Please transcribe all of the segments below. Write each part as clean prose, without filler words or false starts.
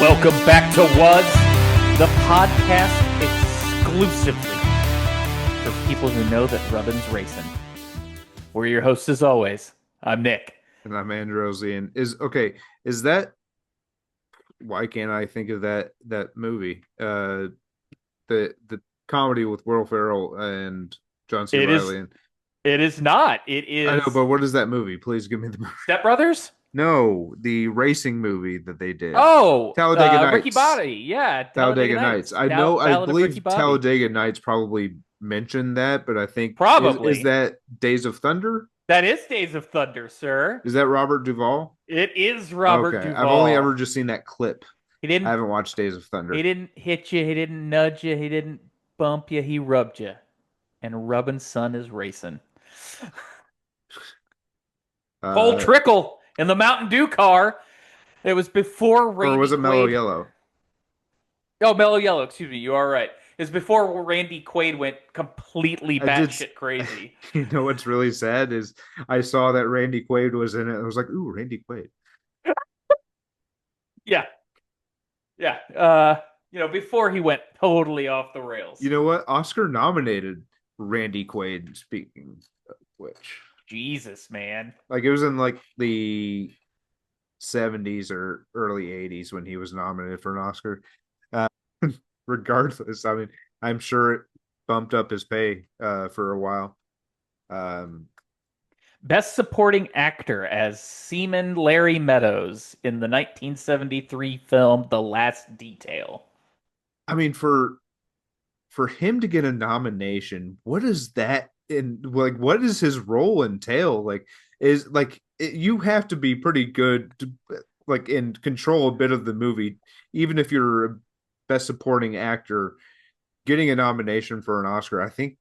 Welcome back to Was, the podcast exclusively for people who know that rubbin's racing. We're your hosts as always. I'm Nick. And I'm Androzy. And is that why can't I think of that movie? The comedy with Will Ferrell and John C. It is. Reilly. And It is not. It I know, is but what is that movie? Please give me the movie. Step Brothers. No, the racing movie that they did. Oh, Talladega Ricky Nights. Bobby. Yeah, Talladega Nights. I know. I Ballad of Ricky believe Bobby. Talladega Nights probably mentioned that, but I think Probably. is that Days of Thunder? That is Days of Thunder, sir. Is that Robert Duvall? It is Robert Okay, Duvall. I've only ever just seen that clip. He I didn't. haven't watched Days of Thunder. He didn't hit you. He didn't nudge you. He didn't bump you. He rubbed you. And rubbin's son is racing. Full trickle in the Mountain Dew car. It was before Randy or was it Mellow Quaid... Yellow? Oh, Mellow Yellow. Excuse me. You are right. It was before Randy Quaid went completely batshit crazy. You know what's really sad is I saw that Randy Quaid was in it. I was like, ooh, Randy Quaid. Yeah. Before he went totally off the rails. You know what? Oscar nominated Randy Quaid, speaking of which. Jesus, man. Like, it was in like the 70s or early 80s when he was nominated for an Oscar. Regardless, I mean, I'm sure it bumped up his pay for a while. Best Supporting Actor as Seaman Larry Meadows in the 1973 film The Last Detail. I mean, for him to get a nomination, what is that what does his role entail? You have to be pretty good to and control a bit of the movie, even if you're a best supporting actor. Getting a nomination for an Oscar, I think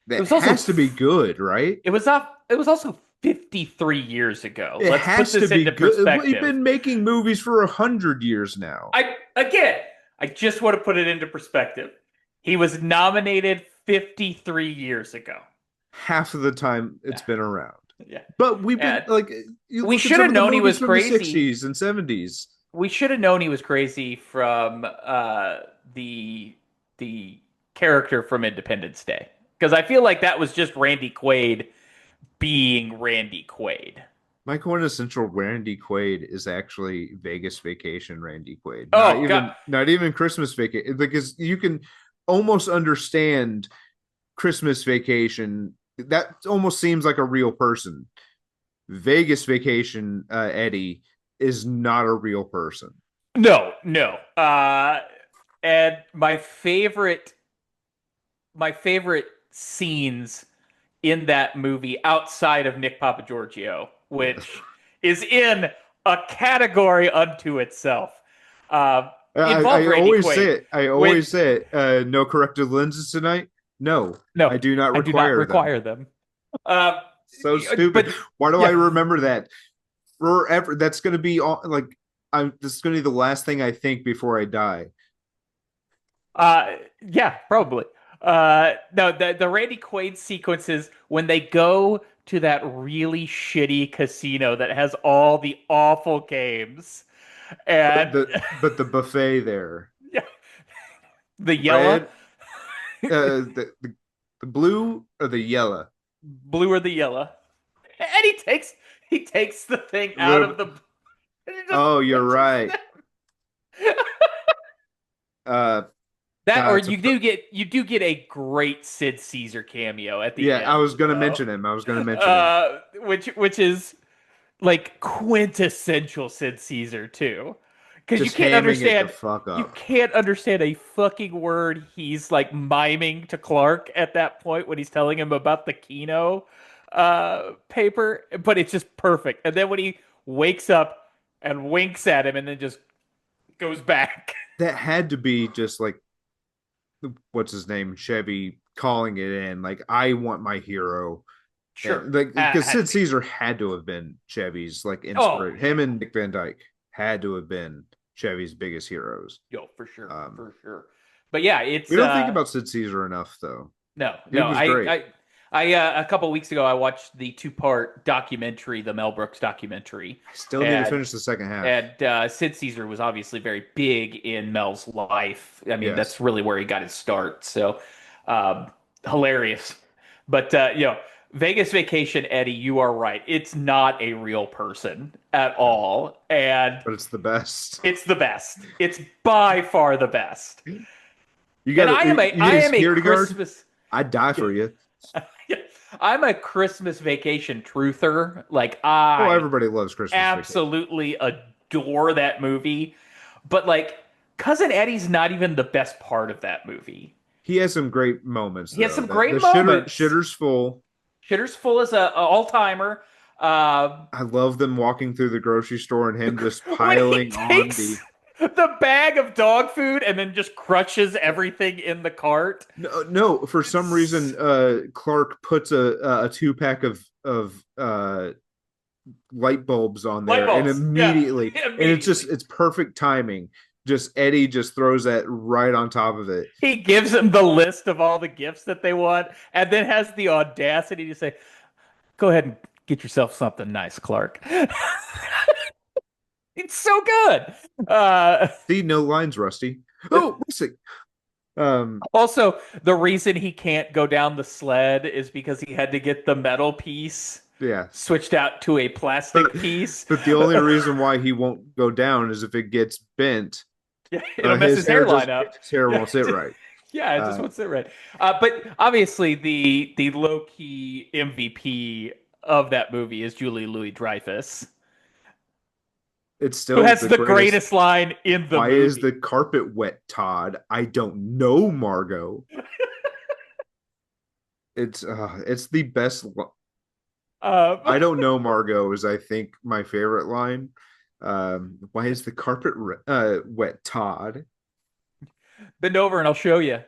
that has to be good, right? It was also 53 years ago. Let's put this into perspective. We've been making movies for 100 years now. I just want to put it into perspective. He was nominated 53 years ago. Half of the time it's been around. Yeah. But we've been we should have known he was crazy. The 60s and 70s. We should have known he was crazy from the character from Independence Day. Because I feel like that was just Randy Quaid being Randy Quaid. My quintessential Randy Quaid is actually Vegas Vacation Randy Quaid. Not even Christmas Vacation, because you can almost understand Christmas Vacation. That almost seems like a real person. Vegas Vacation, Eddie, is not a real person. No. And my favorite scenes in that movie outside of Nick Papagiorgio, which is in a category unto itself. I always say it. No corrective lenses tonight. No, I do not require them. So stupid. Why do I remember that forever? That's going to be this is going to be the last thing I think before I die. Yeah, probably. No, the Randy Quaid sequences when they go to that really shitty casino that has all the awful games, and but the buffet there, yeah, the yellow, the blue or the yellow, blue or the yellow, and he takes the thing out of the. Oh, you're right. You do get a great Sid Caesar cameo at the end. Yeah, I was going to mention him. Which is like quintessential Sid Caesar too, because you can't understand a fucking word he's like miming to Clark at that point when he's telling him about the Keno paper, but it's just perfect. And then when he wakes up and winks at him and then just goes back, that had to be just like, what's his name, Chevy calling it in, like, I want my hero. Sure. Because Sid Caesar had to have been Chevy's inspiration. Him and Dick Van Dyke had to have been Chevy's biggest heroes. Yo, for sure. But yeah, we don't think about Sid Caesar enough, though. No, He was great. I a couple weeks ago I watched the two-part documentary, the Mel Brooks documentary, I still need to and finish the second half. Sid Caesar was obviously very big in Mel's life. I mean, that's Yes. really where he got his start. So, um, hilarious. But Vegas Vacation, Eddie, you are right. It's not a real person at No. all, and But it's the best. it's the best. It's by far the best. You And got you I need a am a security guard? Christmas. I'd die for you. I'm a Christmas Vacation truther. Like Oh, I everybody loves Christmas Vacation. absolutely adore that movie. But like Cousin Eddie's not even the best part of that movie. He has some great moments He has though. some The great moments. shitter's full. Shitter's Full is a all-timer. I love them walking through the grocery store and him just When he piling on takes the the bag of dog food and then just crushes everything in the cart. no, for some It's reason Clark puts a two pack of light bulbs on light there and bulbs. Yeah, immediately and immediately. it's perfect timing. Just Eddie just throws that right on top of it. He gives them the list of all the gifts that they want and then has the audacity to say, go ahead and get yourself something nice, Clark. It's so good. See, no lines, Rusty. Oh, Rusty. Also, the reason he can't go down the sled is because he had to get the metal piece Yeah. switched out to a But plastic piece. but the only reason why he won't go down is if it gets bent. Yeah, it'll mess his hairline up. His hair Yeah, won't sit right. yeah, it just Uh, won't sit right. But obviously, the low key MVP of that movie is Julie Louis Dreyfus, it's who still has the the greatest. greatest line in the Why is movie. the carpet wet, Todd? I don't know, Margot. It's the best. I Uh, don't know, Margot is I think my favorite line. Why is the carpet wet, Todd? Bend over and I'll show you.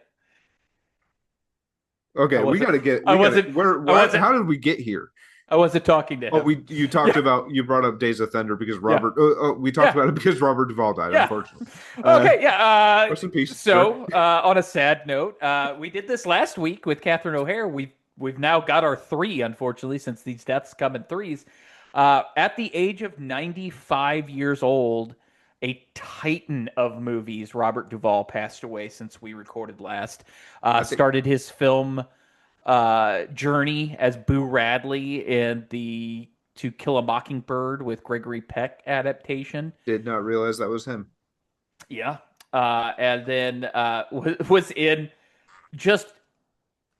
I Okay, wasn't. I we gotta wasn't. where I why wasn't. how did we get here? I wasn't talking to Oh, him. you talked Yeah. about you brought up Days of Thunder because Yeah. we talked Yeah. about it because Robert Duvall died, Yeah. unfortunately. Uh, Okay. Yeah. rest in peace, sir. On a sad note, we did this last week with Catherine O'Hare. We've now got our three, unfortunately, since these deaths come in threes. At the age of 95 years old, a titan of movies, Robert Duvall passed away since we recorded last. I think Started his film journey as Boo Radley in the To Kill a Mockingbird with Gregory Peck adaptation. did not realize that was him. Yeah. And then was in just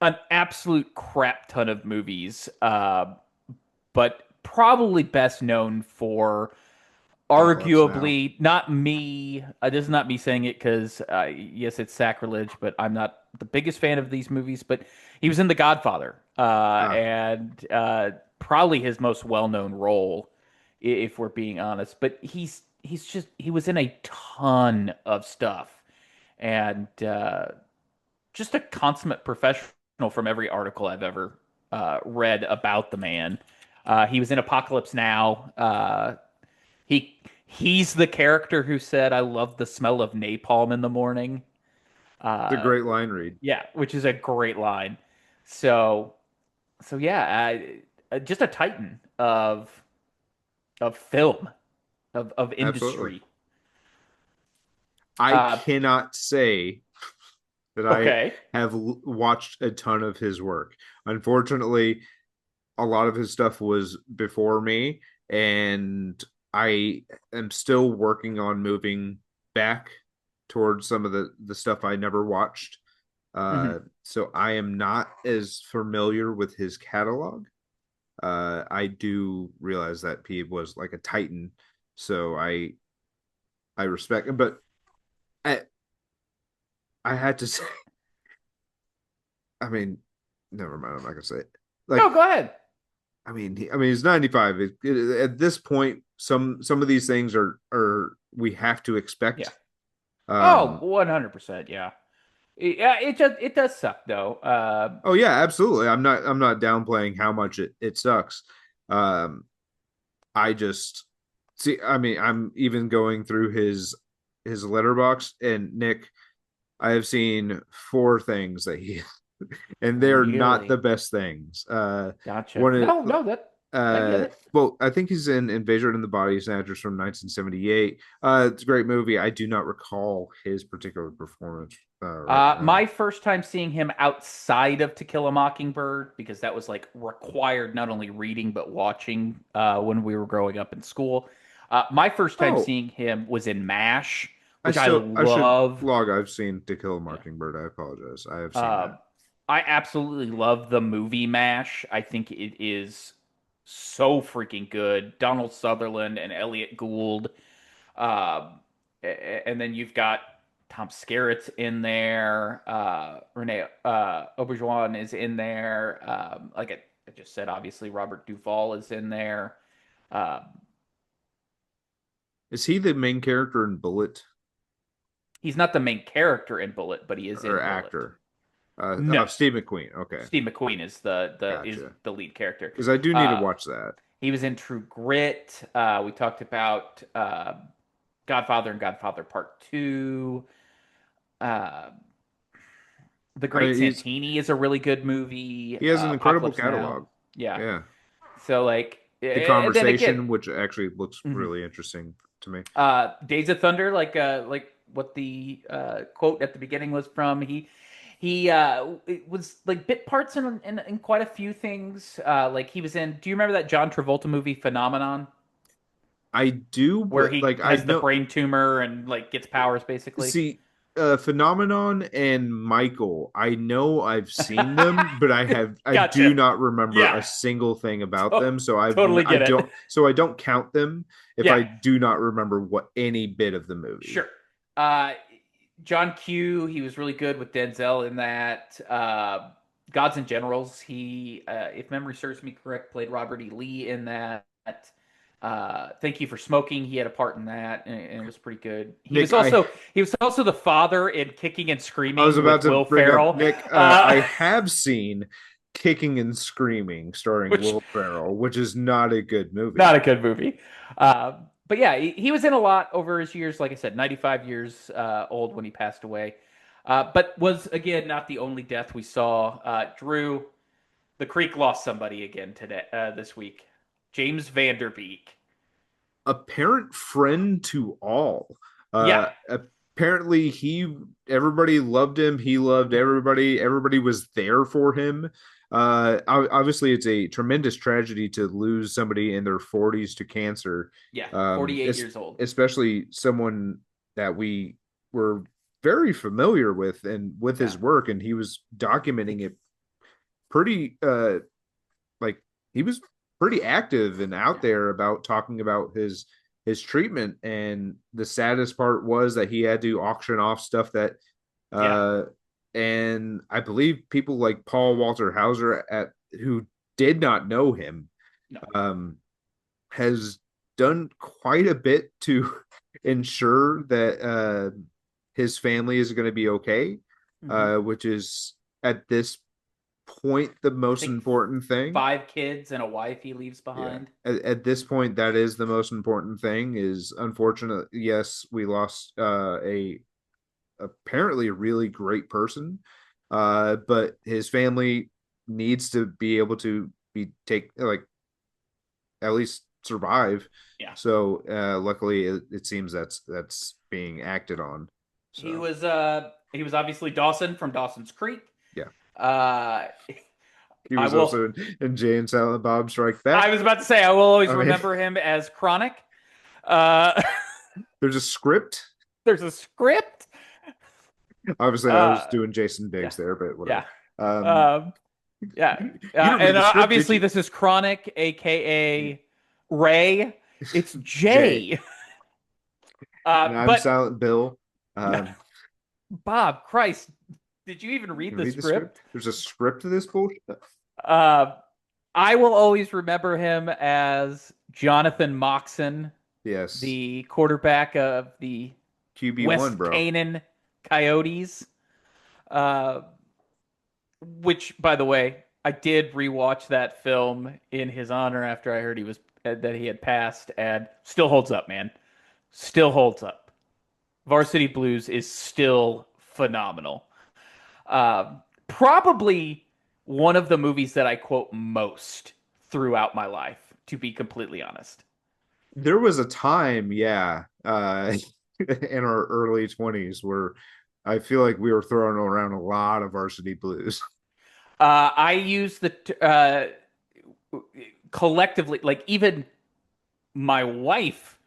an absolute crap ton of movies, but probably best known for Apocalypse Now. arguably not me. This is not me saying it because yes, it's sacrilege, but I'm not the biggest fan of these movies. But he was in The Godfather, Ah, and probably his most well-known role, if we're being honest. But he was in a ton of stuff, and just a consummate professional from every article I've ever read about the man. He was in Apocalypse Now. He's the character who said, "I love the smell of napalm in the morning." it's a Uh, great line read. yeah, which is a great line. So, so yeah, just a titan of film of Absolutely. industry. I Uh, cannot say that I okay, have watched a ton of his work. Unfortunately, a lot of his stuff was before me, and I am still working on moving back towards some of the stuff I never watched. hmm So I am not as familiar with his catalog. I do realize that he was like a titan, so I respect him, but I I had to say, I mean, never mind. I'm not gonna say it. no, Like, go ahead. I mean, he's 95. At this point, some of these things are we have to Yeah. expect. Oh, Um, 100%. Yeah. Yeah, it does suck though. oh yeah, absolutely. I'm not downplaying how much it sucks. Um, I just see. I mean, I'm even going through his letterbox, and Nick, I have seen four things that he and they're not the Really? best things. Gotcha. One of No, no, that I get it. well, I think he's in Invasion of the Body Snatchers from 1978. It's a great movie. I do not recall his particular performance right now. My first time seeing him outside of To Kill a Mockingbird, because that was like required not only reading but watching when we were growing up in school. My first time Oh, seeing him was in MASH, I which I still I should love. log. I've seen To Kill a Yeah. Mockingbird. I apologize. I have seen Uh, that. I absolutely love the movie MASH. I think it is so freaking good. Donald Sutherland and Elliot Gould. And then you've got Tom Skerritt's in there. Renee Auberjonois is in there. I just said, obviously Robert Duvall is in there. Um, Is he the main character in Bullet he's not the main character in Bullet, but he is or in Bullet. actor? No, Steve McQueen. Okay, Steve McQueen is gotcha. the lead character. Because I do need to Uh, watch that. he was in True Grit. We talked about Godfather and Godfather Part Two. Uh, The I Great mean, Santini is a really good movie. he has an incredible Apocalypse Now. catalog. Yeah. Yeah, So like, The and then again, Conversation, which actually looks mhm. really interesting to me. Days of Thunder, like what the quote at the beginning was from. He it was like bit parts in quite a few things. Like he was in. Do you remember that John Travolta movie Phenomenon, I do, where but he like I has the know. brain tumor and like gets powers basically? See, Phenomenon and Michael, I know I've seen them, but I do Gotcha. not remember Yeah. a single thing about them. So Totally I get it. don't so I don't count them if Yeah. I do not remember what any bit of the movie. Sure. Uh, John Q. He was really good with Denzel in that. Gods and Generals. He, if memory serves me correct, played Robert E. Lee in that. Thank You for Smoking. He had a part in that, and it was pretty good. Nick, He was also the father in Kicking and I was Screaming about with to Will bring up Ferrell, Nick. I have seen Kicking and Screaming starring which Will Ferrell, which is not a good movie. not a good movie. But yeah, he was in a lot over his years. Like I said, 95 years old when he passed away. But was again not the only death we saw. Drew, the Creek lost somebody again today, this week. James Vanderbeek. Apparent friend to all. Yeah, Apparently everybody loved him. He loved everybody. Everybody was there for him. Obviously, it's a tremendous tragedy to lose somebody in their 40s to cancer. yeah, Um, 48 es- years old. Especially someone that we were very familiar with and with Yeah, his work, and he was documenting it pretty like he was pretty active and out yeah, there about talking about his treatment. And the saddest part was that he had to auction off stuff that yeah. uh and I believe people like Paul Walter Hauser at who did not know him No. um has done quite a bit to ensure that his family is going to be okay, Hmm. which is at this point the I most think important thing. 5 kids and a wife he leaves Yeah. behind. At this point, that is the most important thing. Is unfortunate. Yes, we lost a apparently a really great person, but his family needs to be able to be take like at least survive. Yeah. So luckily, it seems that's being acted on. So He was obviously Dawson from Dawson's Creek. yeah, Uh he I was will also in Jay and Silent Bob Strike Back. I was about to say I will always I mean, remember him as Chronic. Uh there's a script. there's a script. Obviously, I was Uh doing Jason yeah. Biggs there, but Yeah. whatever. Um, Um yeah. you didn't read And the script, did obviously you? this is Chronic aka Ray. It's Jay. Jay. And I'm But Silent Bill. no, Um, Bob, Christ, did you even read you the read the script? script? There's a script to this bullshit. Uh, I will always remember him as Jonathan Moxon, Yes, the quarterback of the QB1, West bro. Canaan Coyotes. Uh, which, by the way, I did rewatch that film in his honor after I heard that he had passed, and still holds up, man. Still holds up. Varsity Blues is still phenomenal. Probably one of the movies that I quote most throughout my life, to be completely honest. There was a time, yeah, in our early 20s where I feel like we were throwing around a lot of Varsity Blues. I use collectively, like even my wife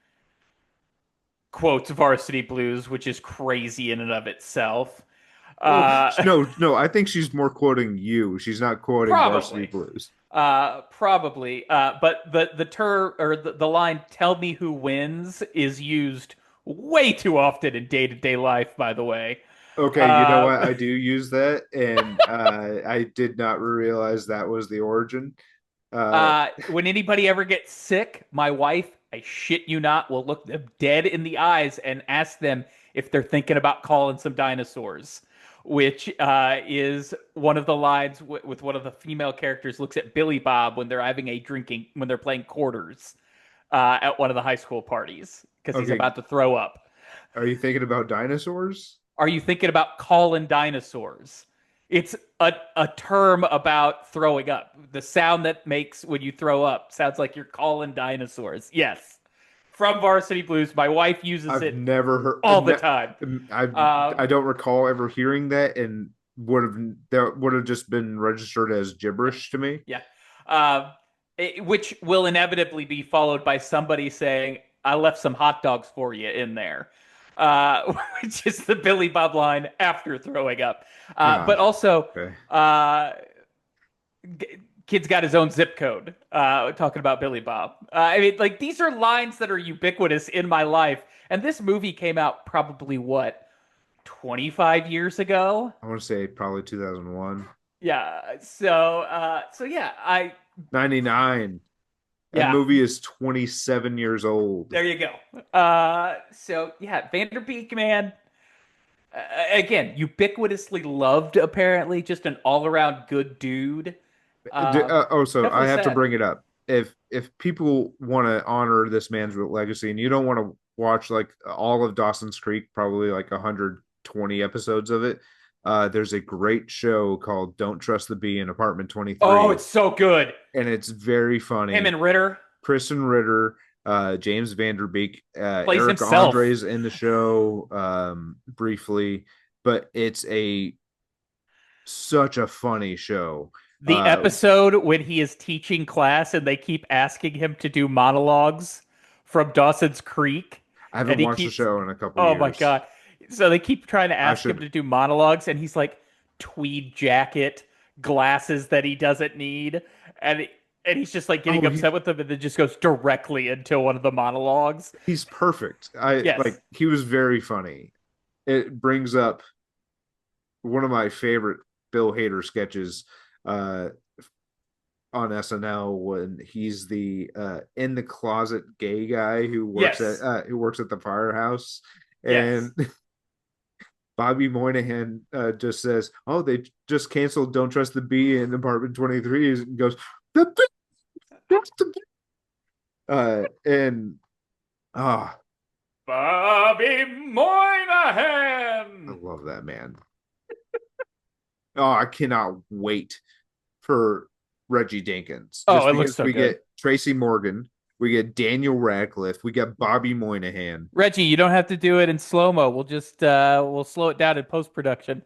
quotes Varsity Blues, which is crazy in and of itself. Well, Uh, no, I think she's more quoting you. She's not quoting Varsity Probably. Blues. Probably. But the term or the line "Tell me who wins" is used way too often in day-to-day life, by the way. Okay, you know what? Uh, I do use that, and I did not realize that was the origin. Uh, when anybody ever gets sick, my wife, I shit you not, will look them dead in the eyes and ask them if they're thinking about calling some dinosaurs, which is one of the lines with one of the female characters looks at Billy Bob when they're playing quarters at one of the high school parties because he's okay, about to throw up. are you thinking about dinosaurs? Are you thinking about calling dinosaurs? It's a term about throwing up. The sound that makes when you throw up sounds like you're calling dinosaurs. Yes. From Varsity Blues. My wife uses I've it never heard. all the time. I Um, I don't recall ever hearing that, and would have just been registered as gibberish to me. yeah. Um, which will inevitably be followed by somebody saying, I left some hot dogs for you in there. Which is the Billy Bob line after throwing up. But God, also, okay. uh, kid's got his own zip code. Talking about Billy Bob. I mean, like these are lines that are ubiquitous in my life, and this movie came out probably what 25 years ago. I want to say probably 2001. Yeah. So yeah, I 99. That yeah. movie is 27 years old. There you go. So yeah, Vanderbeek, man. Again, ubiquitously loved. Apparently, just an all-around good dude. So I Definitely have to sad. bring it up. If people want to honor this man's legacy, and you don't want to watch like all of Dawson's Creek, probably like 120 episodes of it, there's a great show called "Don't Trust the Bee" in Apartment Oh, 23, it's so good. and it's very Him funny. and Ritter Kristen Ritter, James Vanderbeek, plays Eric himself. Andre's in the show briefly, but it's a such a funny show. The Uh, episode when he is teaching class and they keep asking him to do monologues from Dawson's Creek, I and haven't he watched the keeps, show in a couple oh my years. God. So they keep trying to I ask him should. to do monologues, and he's like, tweed jacket, glasses that he doesn't need, and and he's just like getting Oh, he upset with them, and then just goes directly into one of the monologues. he's perfect. I Yes. like he was very funny. It brings up one of my favorite Bill Hader sketches uh on SNL when he's the in the closet gay guy Yes. who works at the firehouse, and Yes. Bobby Moynihan just says, "Oh, they just canceled Don't Trust the Bee in Apartment 23," and goes, "That's the and ah, Bobby I Moynihan. love that man. Oh, I cannot wait for Reggie Dinkins Oh, just it looks because so we good. get Tracy Morgan, we get Daniel Radcliffe, we get Bobby Moynihan. Reggie, you don't have to do it in slow-mo. We'll slow it down in post-production.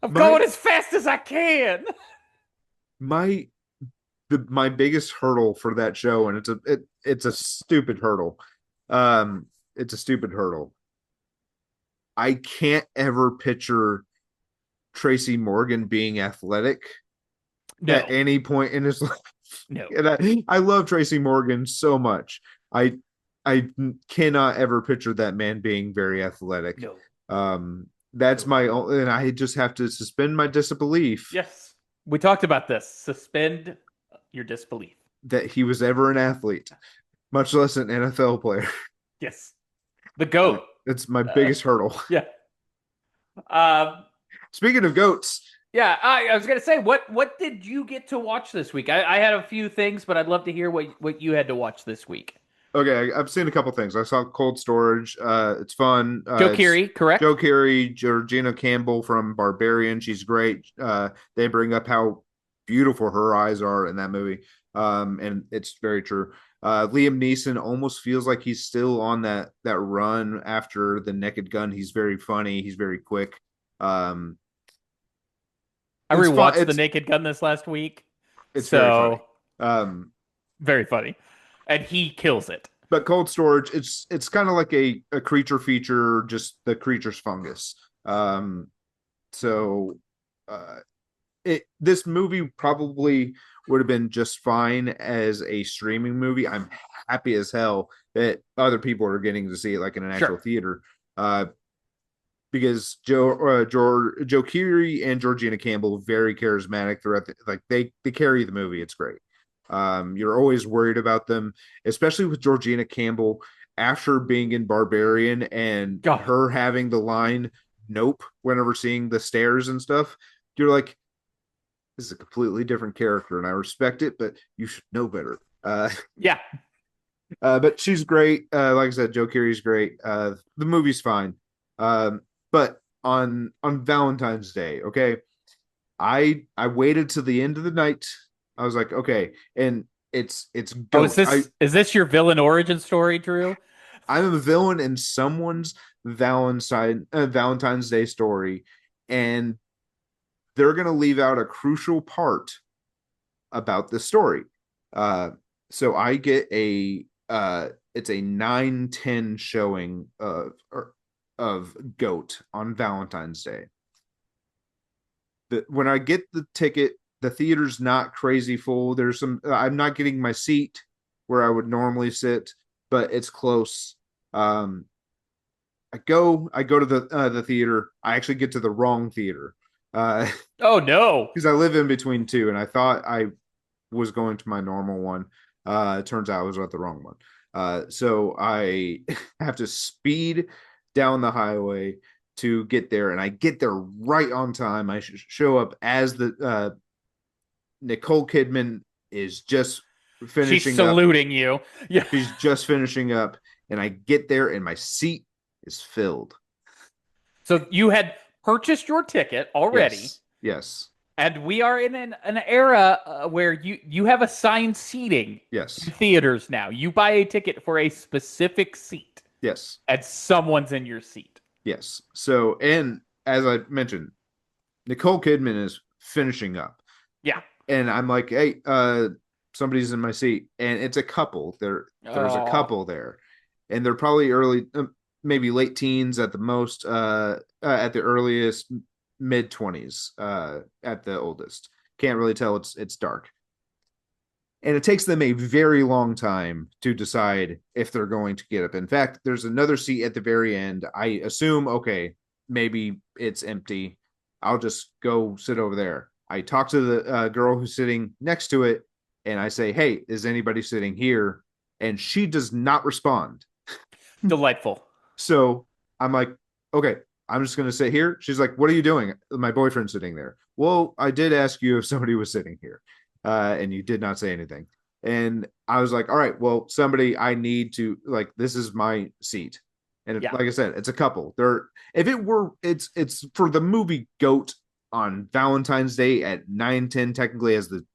I'm My going as fast as I can. my my biggest hurdle for that show, and it's a stupid hurdle. It's a stupid hurdle. I can't ever picture Tracy Morgan being athletic at No. any point in his life. No. And I love Tracy Morgan so much. I I cannot ever picture that man being very athletic. No. That's No. my only, and I just have to suspend my disbelief Yes. We talked about this. Suspend your disbelief. that he was ever an athlete, much less an NFL player. Yes. The goat. That's my Uh, biggest hurdle. yeah. Um Speaking of goats, yeah, I was gonna say, what did you get to watch this week? I had a few things, but I'd love to hear what you had to watch this week. Okay, I've seen a couple things. I saw Cold Storage. It's fun. Joe It's Keery, correct? Joe Carey, Georgina Campbell from Barbarian. She's great. They bring up how beautiful her eyes are in that movie, and it's very true. Liam Neeson almost feels like he's still on that run after the Naked Gun. He's very funny. He's very quick. Um, I it's fun. rewatched The Naked Gun this last week, It's very funny. so Um, very funny, and he kills it. but Cold Storage, it's kind of like a creature feature, just the creature's fungus. Um, so uh, this movie probably would have been just fine as a streaming movie. I'm happy as hell that other people are getting to see it like in an actual Sure. theater. Because Joe Keery and Georgina Campbell very charismatic throughout like they carry the movie. It's great. You're always worried about them, especially with Georgina Campbell after being in Barbarian and God. her having the line "Nope" whenever seeing the stairs and stuff. You're like, this is a completely different character, and I respect it, but you should know better. Yeah. But she's great. Like I said, Joe Keery's great. The movie's fine. But on Valentine's Day, okay, I waited to the end of the night. I was like, okay, and it's Oh, goat. is this your villain origin story, Drew? I'm a villain in someone's Valentine's Day story, and they're gonna leave out a crucial part about the story. Uh, so I get it's a 9-10 showing of Goat on Valentine's Day. When I get the ticket, the theater's not crazy full. I'm not getting my seat where I would normally sit, but it's close. Um, I go to the theater. I actually get to the wrong theater. Oh no. Because I live in between two, and I thought I was going to my normal one. It turns out I was at the wrong one. So I have to speed down the highway to get there, and I get there right on time. I show up as the Nicole Kidman is just She's finishing up. saluting you. Yeah. She's just finishing up, and I get there, and my seat is filled. So you had purchased your ticket already, Yes, yes, and we are in an era where you have assigned seating in yes, theaters now. You buy a ticket for a specific seat, yes, and someone's in your seat. yes. So, and as I mentioned, Nicole Kidman is finishing up. Yeah. And I'm like, hey, somebody's in my seat. And it's a couple. There's a Oh. couple there. And they're probably early, maybe late teens at the most, at the earliest, mid 20s, at the oldest. Can't really tell. It's dark. And it takes them a very long time to decide if they're going to get up. In fact, there's another seat at the very end. I assume, okay, maybe it's empty. I'll just go sit over there. I talk to the girl who's sitting next to it, and I say, hey, is anybody sitting here? And she does not respond. Delightful. So I'm like, okay, I'm just going to sit here. She's like, what are you doing? My boyfriend's sitting there. Well, I did ask you if somebody was sitting here, and you did not say anything. And I was like, all right, well, somebody I need to, like, this is my seat. And Yeah. like I said, it's a couple. If it were, it's for the movie Goat on Valentine's Day at 9:10. Technically, as the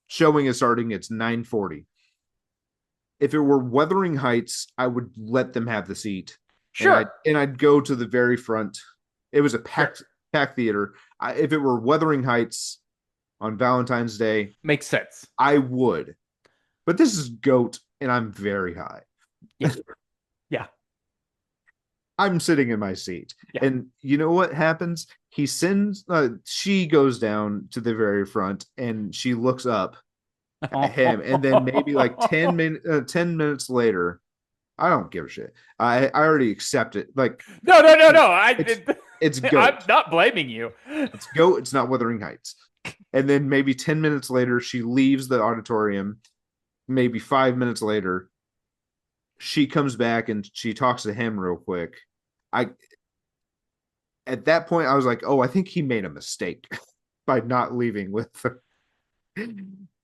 showing is starting, it's 9:40. If it were Wuthering Heights, I would let them have the seat, Sure. and I'd go to the very front. It was a Sure. packed theater. If it were Wuthering Heights on Valentine's Day, Makes sense. I would. But this is Goat, and I'm very high. Yeah. Yeah. I'm sitting in my seat, Yeah. and you know what happens? She goes down to the very front, and she looks up at him, and then maybe like 10 minutes later, I don't give a shit. I already accept it. Like, No, no, no, no. it's I'm Goat. not blaming you. It's Goat. It's not Wuthering Heights. And then maybe 10 minutes later, she leaves the auditorium. Maybe 5 minutes later, she comes back and she talks to him real quick. I At that point, I was like, oh, I think he made a mistake by not leaving with her.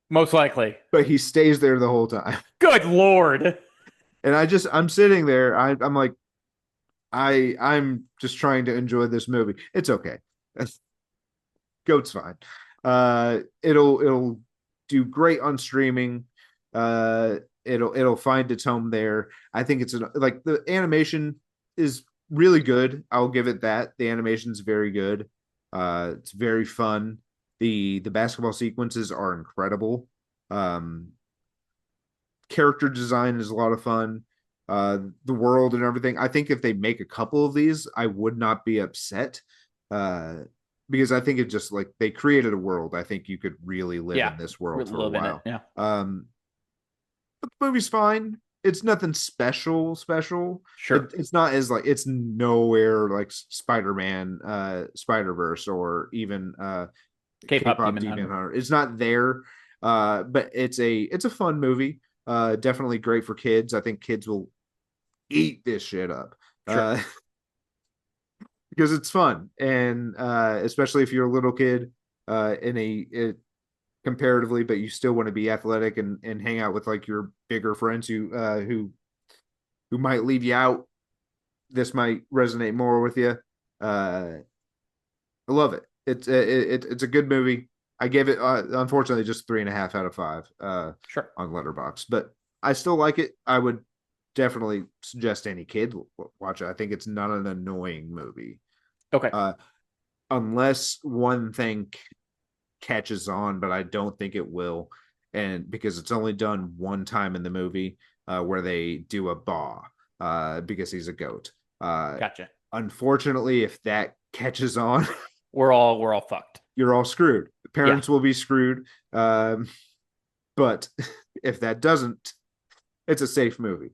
Most likely. But he stays there the whole time. Good Lord. And I'm sitting there. I'm like, I'm just trying to enjoy this movie. It's okay. Goat's fine. It'll do great on streaming. Uh, it'll find its home there. I think like the animation is really good. I'll give it that. The animation's very good. It's very fun. The basketball sequences are incredible. Um, Character design is a lot of fun. The world and everything. I think if they make a couple of these, I would not be upset. Uh, because I think it just like they created a world. I think you could really live Yeah, in this world for a live in it. while. Yeah, But the movie's fine. It's nothing special. sure. It's not as like it's nowhere like Spider-Man, Spider-Verse, or even K-pop K-pop Demon Demon Hunter. Hunter. It's not there, but it's a fun movie. Definitely great for kids. I think kids will eat this shit up. Sure. Because it's fun, and especially if you're a little kid in comparatively, but you still want to be athletic and hang out with like your bigger friends who might leave you out. This might resonate more with you. I love it. It's a good movie. I gave it unfortunately just 3.5 out of 5 Sure. on Letterbox, but I still like it. I would definitely suggest any kid watch it. I think it's not an annoying movie, Okay. unless one thing catches on, but I don't think it will, and because it's only done one time in the movie where they do a ba because he's a goat. Gotcha. Unfortunately, if that catches on, We're all fucked. you're all screwed. The Yeah. parents will be screwed. But if that doesn't, it's a safe movie.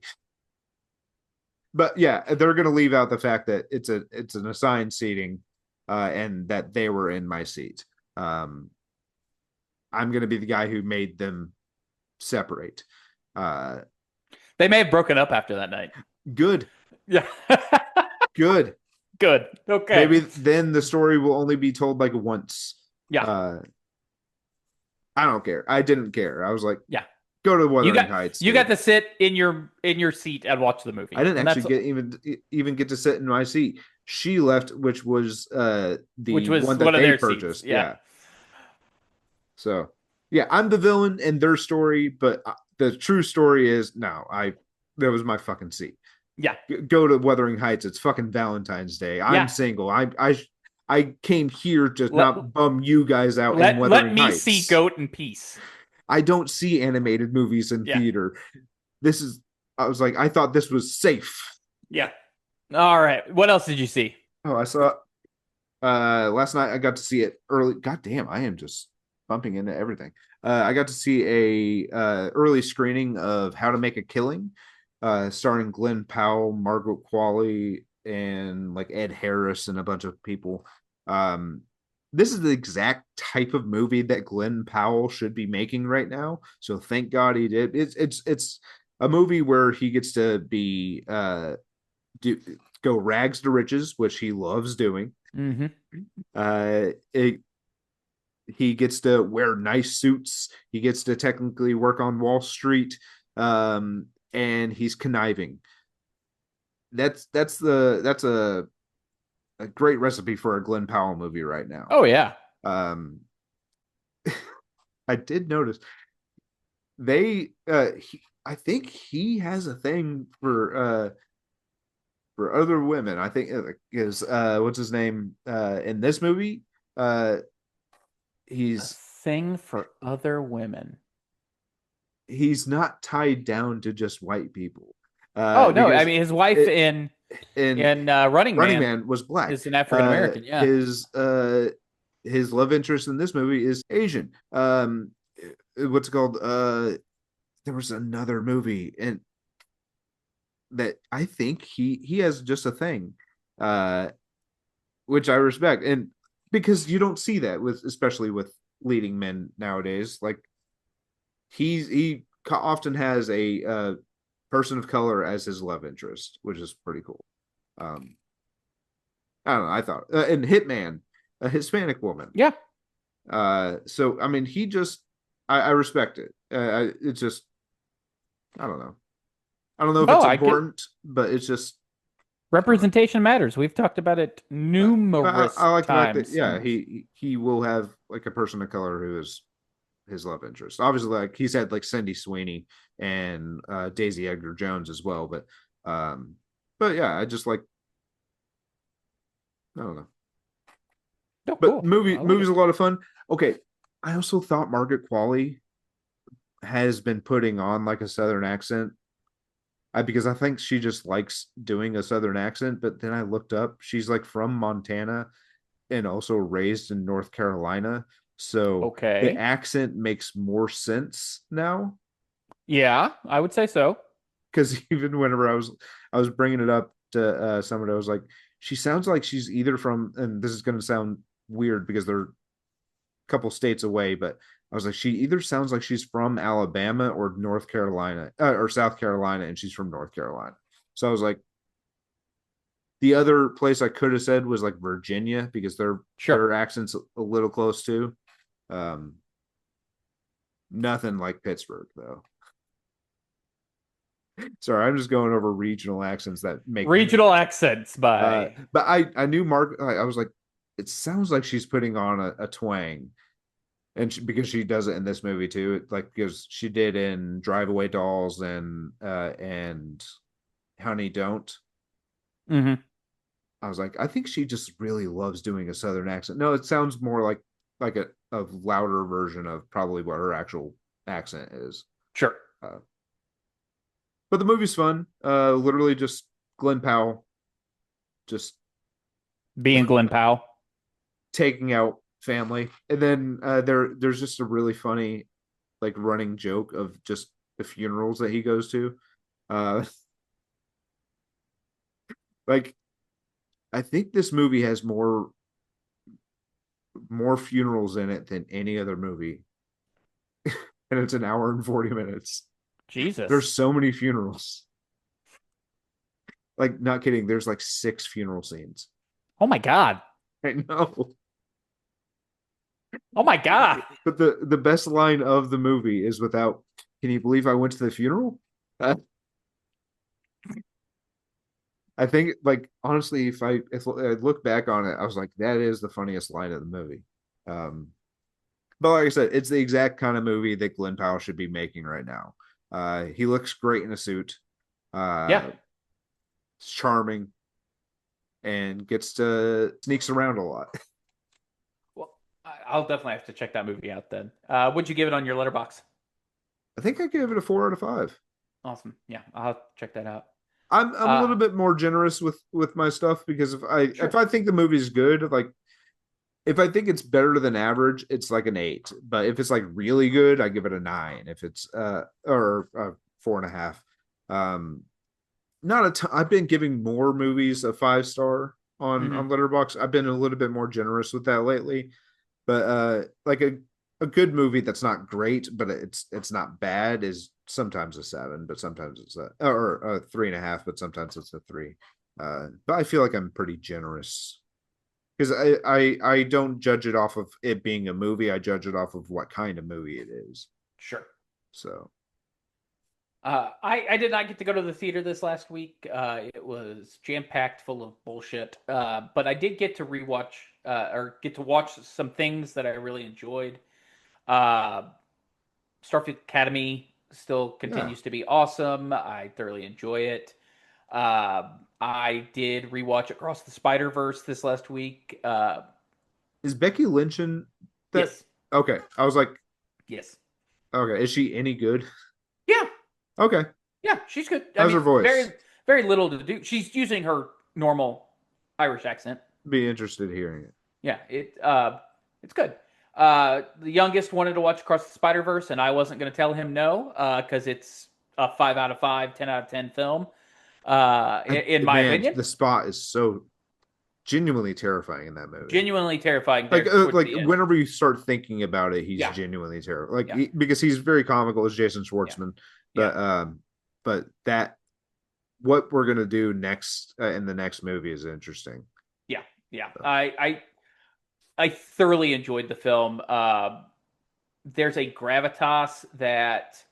But yeah, they're going to leave out the fact that it's an assigned seating, and that they were in my seat. Um, I'm going to be the guy who made them separate. Uh, They may have broken up after that night. Good, Yeah. good. Good. Okay. Maybe then the story will only be told like once. Yeah. Uh, I don't care. I didn't care. I was like, Yeah. go to You Wuthering got Heights, you dude. got to sit in your seat and watch the I movie. didn't And actually that's get even get to sit in my seat. She left, which was which the was one one that of they their seats. purchased. Yeah. Yeah. So yeah, I'm the villain in their story, but the true story is no, that was my fucking seat. Yeah. Go to Wuthering Heights. It's fucking Valentine's Day. I'm Yeah. single. I came here to Let not bum you guys out in let Wuthering me see Heights. Goat in peace. I don't see animated movies in Yeah. theater. This is I was like, I thought this was safe. Yeah. All right. What else did you see? Oh, I saw last night I got to see it early. God damn, I am just bumping into everything. I got to see a early screening of How to Make a Killing, starring Glenn Powell, Margaret Qualley, and like Ed Harris and a bunch of people. Um, this is the exact type of movie that Glenn Powell should be making right now. So thank God he did. It's a movie where he gets to be do go rags to riches, which he loves doing. Mm-hmm. Uh, it, he gets to wear nice suits. He gets to technically work on Wall Street, and he's conniving. That's a great recipe for a Glenn Powell movie right now. Oh yeah. Um, I did notice I think he has a thing for other women. I think is what's his name in this movie. Uh, A he's thing for other women. he's not tied down to just white people. Oh no, I Because mean his wife it in in Running Running Man Man was black. is an African American. Yeah. His love interest in this movie is Asian. What's it called? There was another movie and that I think he has just a thing, uh, which I respect, and because you don't see that with especially with leading men nowadays. Like he often has a person of color as his love interest, which is pretty cool. Um, I don't know. I thought and Hitman, a Hispanic woman. Yeah. So I mean, I respect it. It's just I don't know. I don't know if No, it's I get important, but it's just I don't know. representation matters. We've talked about it But numerous I like the fact that times in yeah, this. he will have like a person of color who is his love interest. Obviously, like he's had like Cindy Sweeney and Daisy Edgar Jones as well, um, but yeah, I just like I don't know. Oh, But cool. I like movie's it. a lot of fun. Okay, I also thought Margaret Qualley has been putting on like a Southern accent. Because I think she just likes doing a Southern accent. But then I looked up, she's like from Montana and also raised in North Carolina. So the Okay. accent makes more sense now. Yeah, I would say so. Because even whenever I was bringing it up to somebody, I was like, she sounds like she's either from, and this is going to sound weird because they're a couple states away, but I was like, she either sounds like she's from Alabama or North Carolina or South Carolina, and she's from North Carolina. So I was like, the other place I could have said was like Virginia because Sure. their accents a little close too. Um, Nothing like Pittsburgh though. Sorry, I'm just going over regional accents that make. Regional accents by But I knew Mark. I was like, it sounds like she's putting on a twang, and because she does it in this movie too. Like because she did in Drive Away Dolls and Honey Don't. hmm I was like, I think she just really loves doing a Southern accent. No, it sounds more like a louder version of probably what her actual accent is. Sure. Uh, but the movie's fun. Literally just Glenn Powell just Being Glenn Powell. taking out family, and then there's just a really funny like running joke of just the funerals that he goes to. Uh, like I think this movie has more funerals in it than any other movie, and it's an hour and 40 minutes. Jesus. There's so many funerals. Like, not kidding. There's like 6 funeral scenes. Oh my God. I know. Oh my God. But the best line of the movie is without, can you believe I went to the funeral? Uh, I think, like, honestly, if I look back on it, I was like, that is the funniest line of the movie. Um, but like I said, it's the exact kind of movie that Glenn Powell should be making right now. He looks great in a suit. Yeah. Uh, Charming and gets to sneaks around a lot. Well, I'll definitely have to check that movie out then. Would you give it on your letterbox? I think I gave it a 4 out of 5. Awesome. Yeah, I'll check that out. I'm a Uh, little bit more generous with my stuff because if sure. I think the movie's good, like if I think it's better than average, it's like an 8. But if it's like really good, I give it a 9. If it's or 4.5. Um, Not a ton. I've been giving more movies a 5 star hmm on Letterbox. I've been a little bit more generous with that lately. But like a good movie that's not great, but it's not bad is sometimes a 7, but sometimes it's or a 3.5, but sometimes it's a 3. But I feel like I'm pretty generous because I don't judge it off of it being a movie. I judge it off of what kind of movie it is. Sure. So I did not get to go to the theater this last week. It was jam packed full of bullshit. But I did get to rewatch or get to watch some things that I really enjoyed. Uh, Starfleet Academy still yeah, continues to be awesome. I thoroughly enjoy it. I did rewatch Across the Spider Verse this last week. is Becky Lynch in that? Yes, Okay, I was like, yes, okay, is she any good? yeah, Okay, yeah. She's good. I how's her mean, voice? very little to do. She's using her normal Irish accent. Be interested in hearing it. Yeah, it's good. The youngest wanted to watch Across the Spider Verse, and I wasn't going to tell him no because it's a 5 out of 5, 10 out of 10 film. In my Man, opinion, the spot is so genuinely terrifying in that movie. genuinely terrifying there towards Like the end. whenever you start thinking about it, he's Yeah, genuinely terrible. Like yeah, because he's very comical as Jason yeah, Schwartzman, yeah, but that what we're gonna do next in the next movie is interesting. yeah, yeah. So, I thoroughly enjoyed the film. There's a gravitas that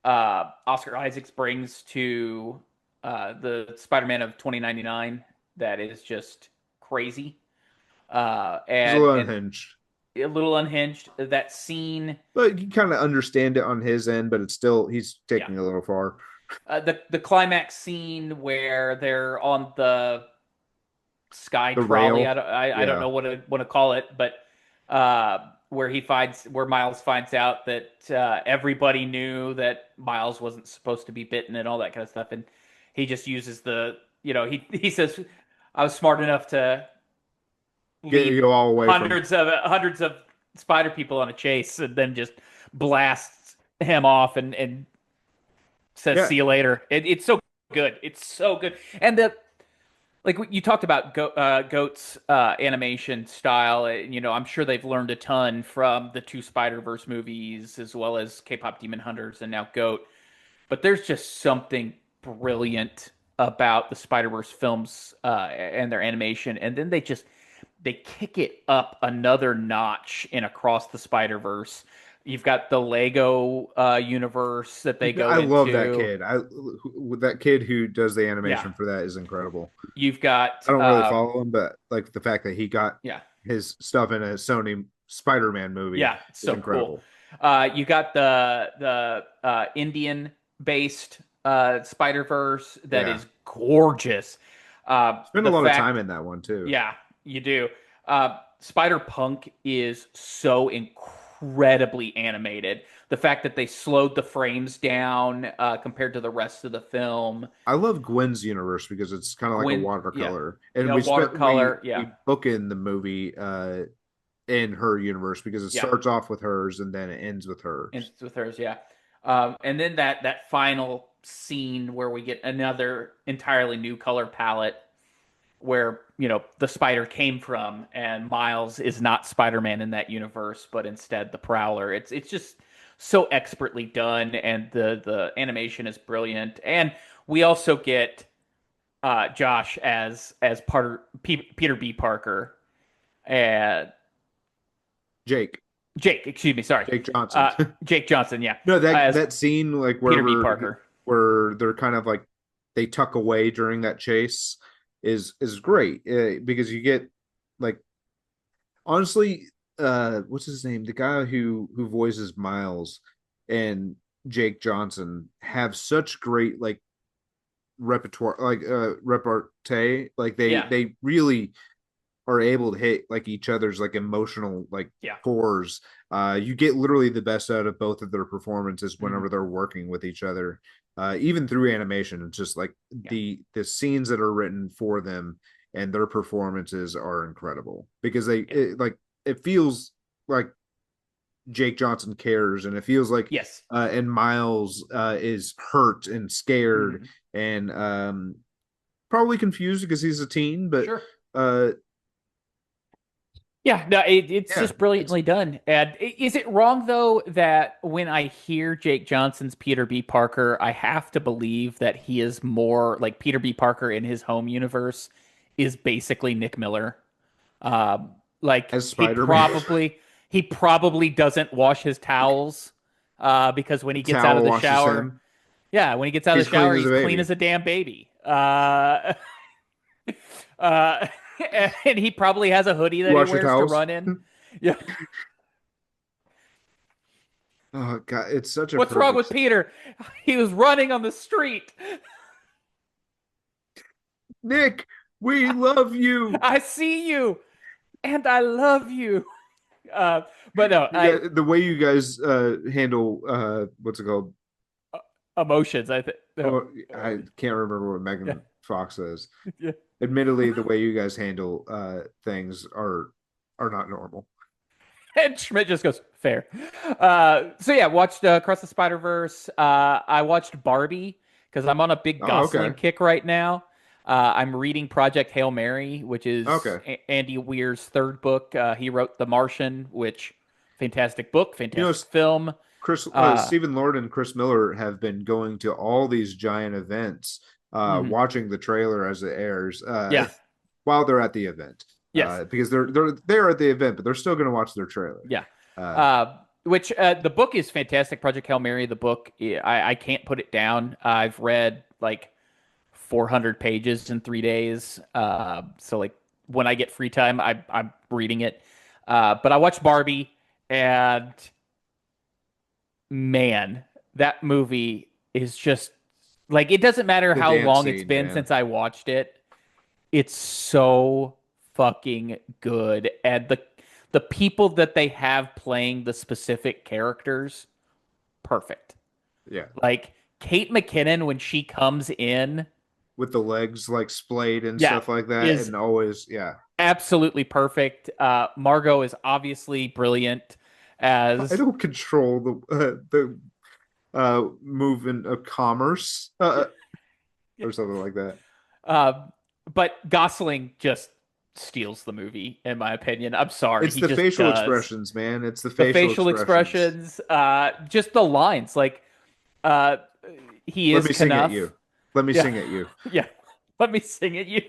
Oscar Isaacs brings to the Spider-Man of 2099 that is just crazy. He's a And little and unhinged. a little unhinged. That scene, But you kind of understand it on his end, but it's still he's yeah. taking it a little far. The climax scene where they're on the sky The trolley. rail, I don't yeah. know what to call it, but where Miles finds out that everybody knew that Miles wasn't supposed to be bitten and all that kind of stuff, and he just uses he says, "I was smart enough to Get lead go all away from. hundreds of spider people on a chase, and then just blasts him off and says, Yeah, "See you later." It's so good. It's so good, and the like you talked about Goat's animation style. I'm sure they've learned a ton from the two Spider-Verse movies, as well as K-pop Demon Hunters and now Goat. But there's just something brilliant about the Spider-Verse films and their animation, and then they kick it up another notch in Across the Spider-Verse. You've got the Lego universe that they go I love that into. kid. That kid who does the Yeah, animation for that is incredible. you've got I don't really follow him, but like the fact that he got yeah. his stuff in a Sony Spider-Man movie Yeah, it's is so cool. incredible. You got the Indian based Spider Verse that Yeah, is gorgeous. spend a The lot of time fact, in that one too. yeah, you do. Spider Punk is so incredibly animated. The fact that they slowed the frames down compared to the rest of the film. I love Gwen's universe because it's kind of like a Gwen, yeah, watercolor, and yeah, watercolor, yeah, we book in the movie in her universe because it yeah. starts off with hers and then it ends with And hers. with hers, yeah. And then that final scene where we get another entirely new color palette where the spider came from, and Miles is not Spider-Man in that universe, but instead the Prowler. It's just so expertly done, and the animation is brilliant. And we also get Josh as Peter B. Parker and Jake, Jake. Excuse me, sorry, Jake Johnson. Jake Johnson. Yeah, No, as that scene like Peter B. Parker. where they're kind of like they tuck away during that chase is great because you get like honestly what's his name, the guy who voices Miles and Jake Johnson have such great like repertoire like repartee, like Yeah, they really are able to hit like each other's like emotional like yeah. cores. You get literally the best out of both of their performances Hmm. whenever they're working with each other. Even through animation, it's just like Yeah, the scenes that are written for them and their performances are incredible because yeah. like it feels like Jake Johnson cares, and it feels like Yes. and Miles is hurt and scared Hmm. and probably confused because he's a teen, but Sure. uh Yeah, no, it's yeah, just it's brilliantly done. And is it wrong though that when I hear Jake Johnson's Peter B. Parker, I have to believe that he is more like Peter B. Parker in his home universe is basically Nick Miller. Like as Spider-Man. he probably doesn't wash his towels because when he gets out Towel of the washes shower, him. yeah, when he gets out of He's the clean shower, as a he's clean as baby. a damn baby. Uh, and he probably has a hoodie You that he wash your wears to towels. run in. Yeah. Oh god, it's such a What's wrong perfect with Peter? He was running on the street. Nick, we love you. I see you and I love you. Uh, but no, You got the way you guys handle what's it called? emotions. I think no. Oh, I can't remember what Yeah, Megan Fox says. yeah. Admittedly, the way you guys handle things are not normal. And Schmidt just goes fair. So yeah, watched Across the Spider Verse. I watched Barbie because I'm on a big Oh, Gosling okay. kick right now. I'm reading Project Hail Mary, which is Okay. Andy Weir's third book. He wrote The Martian, which fantastic book, You know, fantastic film. Chris Uh, Stephen Lord and Chris Miller have been going to all these giant events, mhm. watching the trailer as it airs, Yeah, while they're at the event. yes, Because they're there at the event, but they're still going to watch their trailer. yeah. Uh, Uh, which the book is fantastic. Project Hail Mary, the book, I can't put it down. I've read like 400 pages in 3 days. So like when I get free time, I'm reading it. But I watched Barbie, and man, that movie is just like it doesn't matter The how dance long it's scene, been man. since I watched it. It's so fucking good, and the people that they have playing the specific characters, perfect. Yeah. Like Kate McKinnon when she comes in, With the legs like splayed and yeah, stuff like that, is and always, yeah. absolutely perfect. Margot is obviously brilliant I as don't control the movement of commerce, yeah. or something like that. Uh, but Gosling just steals the movie, in my opinion. I'm sorry, It's he the just facial does. expressions, man. It's the The facial facial expressions. expressions, just the lines. Like, uh, he Let is me sing at Knuff. you. Let me Yeah, sing at you. yeah. Let me sing at you.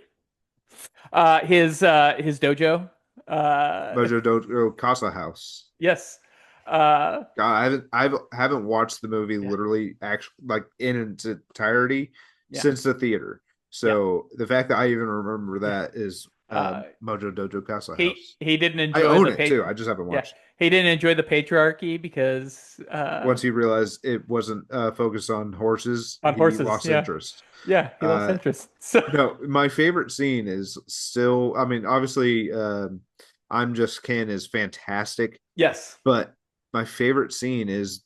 His dojo. Uh, Mojo Dojo Casa House. yes. Uh, God, I haven't watched the movie yeah, literally actually like in its entirety yeah, since the theater. yeah, So the fact that I even remember yeah. that is Uh, Mojo Dojo Casa he House. he didn't I enjoy own the it too. I just haven't yeah, watched. he didn't enjoy the patriarchy because Once he realized it wasn't focused on horses, on he horses. lost Yeah, interest. yeah, he lost Uh, interest. So no, my favorite scene is still. I mean, obviously, I'm Just Ken is fantastic, yes, but my favorite scene is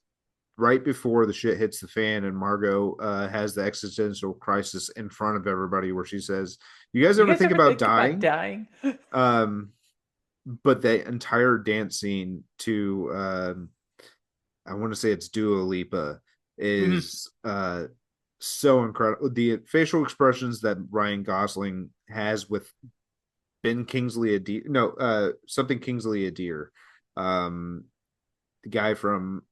right before the shit hits the fan and Margot has the existential crisis in front of everybody where she says, "You guys you ever guys think ever about think about dying?" dying? Um, but the entire dance scene to I want to say it's Dua Lipa Mhm. is so incredible. The facial expressions that Ryan Gosling has with Ben Kingsley Adir, no, something Kingsley Adir, the guy from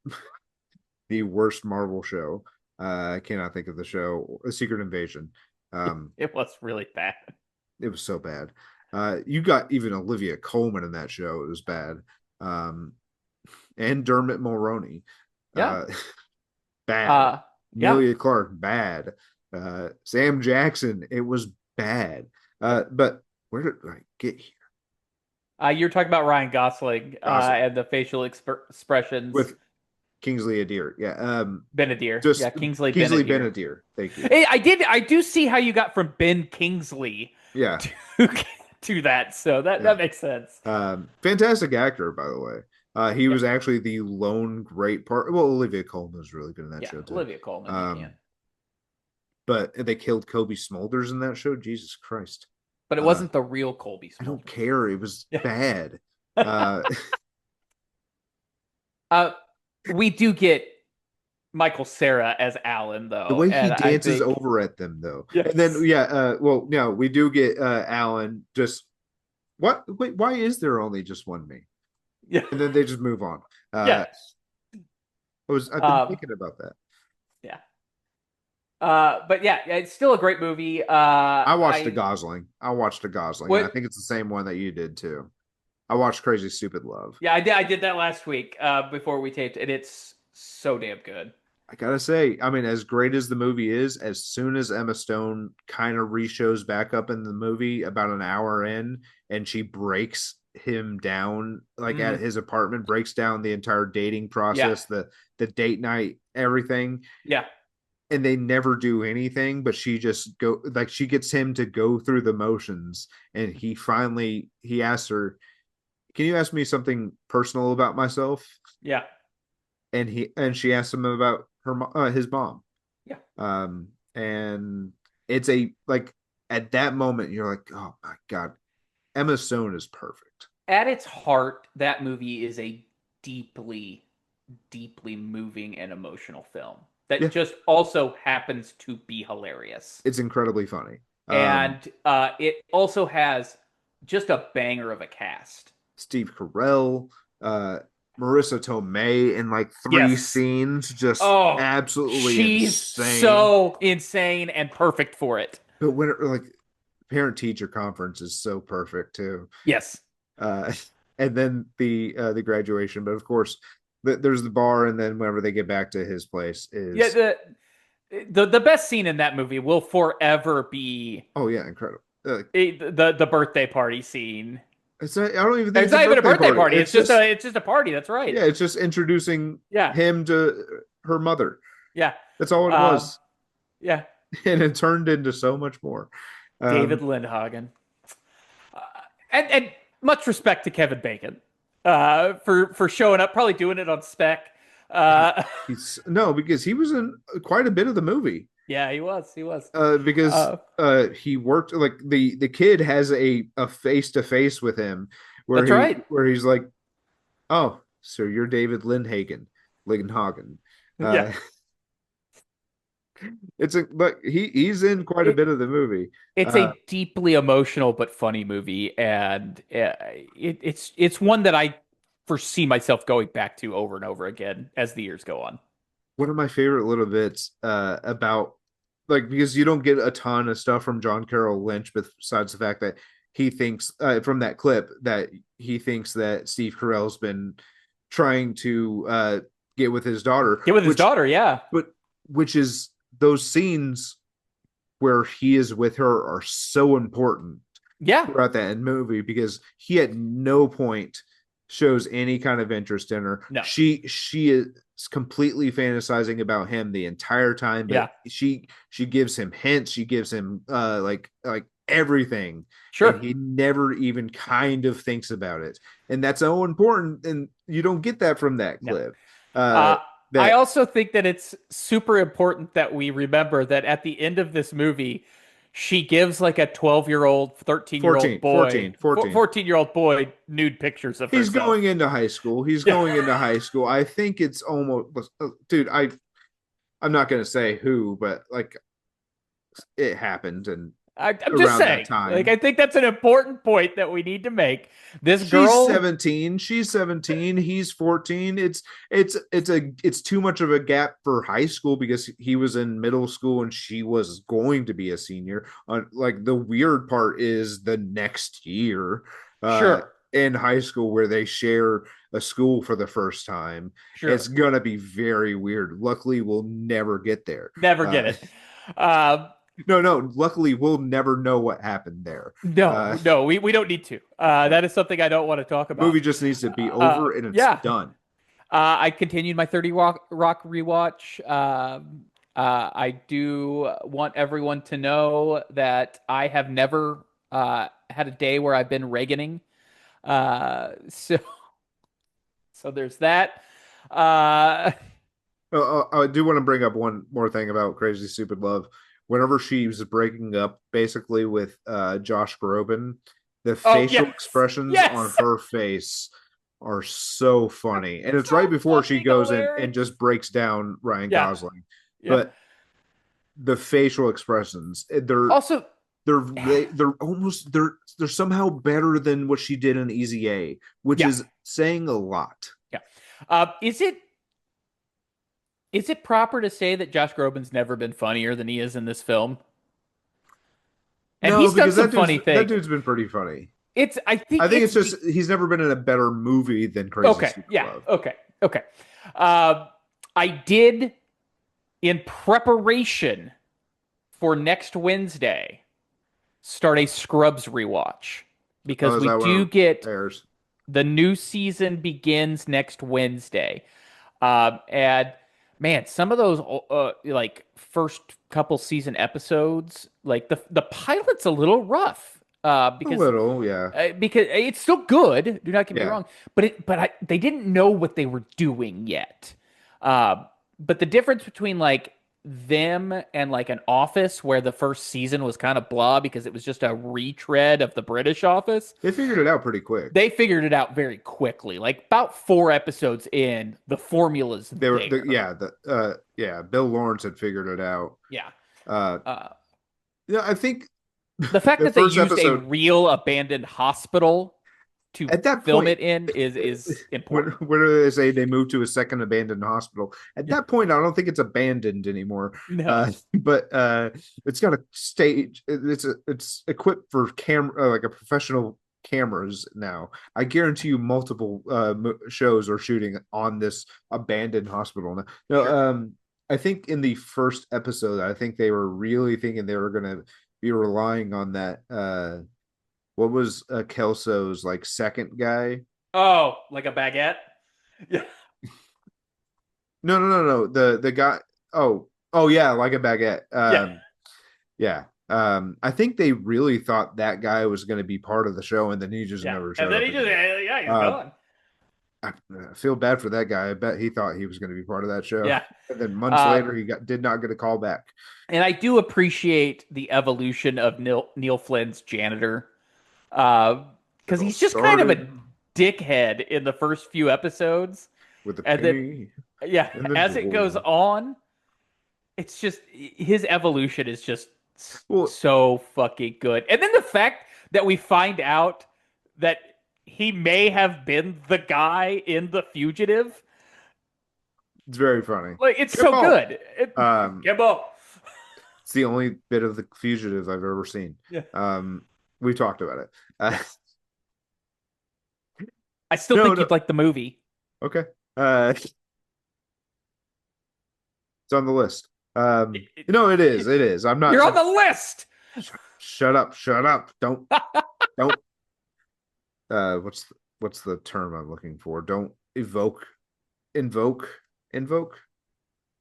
the worst Marvel show. I cannot think of the show, A Secret Invasion. Um, It was really bad. it was so bad. You got even Olivia Colman in that show. It was bad. Um, and Dermot Mulroney, Yeah. uh, bad. Uh, yeah. Amelia Clark, bad. Sam Jackson, it was bad. But where did I get here? You're talking about Ryan Gosling Gosling and the facial expressions. with Kingsley Adir. Yeah. Benadir. Yeah, Just Kingsley Kingsley Benadir. Benadir. Thank you. Hey, I do see how you got from Ben Kingsley Yeah. to to that, so Yeah. that makes sense. Fantastic actor, by the way. He Yep. was actually the lone great part. Well, Olivia Colman was really good in that Yeah, show too. Olivia Colman, you Um, can. but they killed Kobe Smulders in that show. Jesus Christ. But it Uh, wasn't the real Colby I don't Smulders. care. It was Yeah. bad. Uh, uh, we do get Michael Cera as Alan the though, way he and I dances think over at them, though, and then yes. yeah, well, no, we do get Alan. Just what? Wait, why is there only just one me? Yeah. And then they just move on. Yeah. I've been Um, thinking about that. yeah. But yeah, it's still a great movie. I watched a I Gosling. I watched a Gosling, and I what think it's the same one that you did too. I watched Crazy Stupid Love. Yeah, I did that last week before we taped, and it's so damn good. I gotta say, I mean, as great as the movie is, as soon as Emma Stone kind of re-shows back up in the movie about an hour in, and she breaks him down like at Mm, his apartment, breaks down the entire dating yeah, process, the date night, everything, yeah. and they never do anything, but she just go like she gets him to go through the motions, and he asks her, "Can you ask me something personal about myself?" Yeah. And she asks him about his mom. Yeah. And it's a like at that moment you're like, oh my god, Emma Stone is perfect. At its heart, that movie is a deeply, deeply moving and emotional film that Yeah, just also happens to be hilarious. it's incredibly funny. And it also has just a banger of a cast. Steve Carell, uh, Marissa Tomei in like three Yes. scenes, just Oh, absolutely she's insane. so insane and perfect for it. But when like parent teacher conference is so perfect too. Yes. Uh, and then the graduation, but of course there's the bar, and then whenever they get back to his place Yeah, is the best scene in that movie will forever be oh yeah, incredible. the birthday party scene. I don't even think It's it's a not even a birthday birthday party. party. It's just a party. That's right. Yeah, it's just introducing Yeah, him to her mother. yeah, That's all it um, was, yeah. and it turned into so much more. David Um, Lindhagen, uh, and much respect to Kevin Bacon, for showing up, probably doing it on spec. God, Uh, he's no, because he was in quite a bit of the movie. yeah, he was. He was. Because Uh, he worked like the kid has a face to face with him that's right. where he's like, oh, so you're David Lindhagen. Yeah. Uh, it's a but he's in quite a It, bit of the movie. it's Uh, a deeply emotional but funny movie, and it's one that I foresee myself going back to over and over again as the years go on. one of my favorite little bits about like because you don't get a ton of stuff from John Carroll Lynch besides the fact that he thinks from that clip that he thinks that Steve Carell's been trying to get with his daughter, Get with his daughter, yeah, but which is those scenes where he is with her are so important yeah, throughout that movie because he at no point shows any kind of interest in her. no, She is completely fantasizing about him the entire time, but yeah, she gives him hints, she gives him like everything, and sure, he never even kind of thinks about it. And that's so important, and you don't get that from that no. clip. Uh, I That also think that it's super important that we remember that at the end of this movie, she gives like a 12-year-old, 13-year-old 14, boy, 14, 14. 14-year-old boy nude pictures of He's herself. going into high school. He's Yeah. going into high school. I think it's almost, dude. I'm not gonna say who, but like it happened and I'm just around that saying, like, time. I think that's an important point that we need to make. This She's girl, 17. She's 17. He's 14. It's too much of a gap for high school because he was in middle school and she was going to be a senior. Like the weird part is the next year, uh, sure, in high school where they share a school for the first time. It's sure, gonna be very weird. Luckily, we'll never get there. never get it. Um, No, no. Luckily, we'll never know what happened there. no, no, we don't need to. That is something I don't want to talk The about. movie just needs to be over and it's Yeah. done. I continued my 30 Rock rewatch. I do want everyone to know that I have never had a day where I've been Reaganing. So so there's that. Uh, I do want to bring up one more thing about Crazy Stupid Love. Whenever she was breaking up, basically with Josh Groban, the oh facial yes, expressions on yes, her face are so funny, and it's right so before she fucking goes in and hilarious. just breaks down Ryan Yeah, Gosling. yeah. But the facial expressions, Also, they're almost they're somehow better than what she did in Easy A, which yeah, is saying a lot. yeah. Is it proper to say that Josh Groban's never been funnier than he is in this film? And No, he's done because some funny that things. dude's been pretty funny. I think I think it's it's just he's never been in a better movie than Crazy okay. Stupid Yeah. Love. Okay. Okay. Uh, I did in preparation for next Wednesday start a Scrubs rewatch Oh, because is we that when do it get airs? the new season begins next Wednesday. And man, some of those like first couple season episodes, like the pilot's a little rough. A little, yeah, Because it's still good. Do not get me yeah. wrong, they didn't know what they were doing yet. But the difference between like them and like an Office, where the first season was kind of blah because it was just a retread of the British Office, They figured it out pretty quick. they figured it out very quickly. Like about 4 episodes in, the formula's there. Yeah, Bill Lawrence had figured it out. Yeah. Uh, Uh, yeah, I think the fact the that they first used a episode real abandoned hospital to at that film point it in is important. when they say they moved to a second abandoned hospital, at that point I don't think it's abandoned anymore. No. But it's got a stage. It's equipped for camera like a professional cameras now. I guarantee you multiple shows are shooting on this abandoned hospital now. No, Sure. I think in the first episode, I think they were really thinking they were going to be relying on that. What was Kelso's like second guy? Oh, like a baguette? Yeah. No. The guy. Oh yeah, like a baguette. Yeah. Yeah. I think they really thought that guy was going to be part of the show, and then he just Yeah. never And showed then up he just, again. yeah, he's Uh, gone. I feel bad for that guy. I bet he thought he was going to be part of that show, Yeah. and then months Uh, later, did not get a call back. and I do appreciate the evolution of Neil Flynn's janitor. It Because all he's just kind of a started dickhead in the first few episodes. with a And then, penny yeah, and the as it goes drawer. on, it's just his evolution is just Well, so fucking good. And then the fact that we find out that he may have been the guy in The Fugitive, it's very funny. like it's so Kimball. good. Um, Gibbo. it's the only bit of the fugitive I've ever seen. Yeah. We talked about it. I still No, think no. you'd like the movie. Okay. It's on the list. It is. It is. I'm not. You're on the list. Shut up. Shut up. Don't. What's the term I'm looking for? Don't invoke, invoke.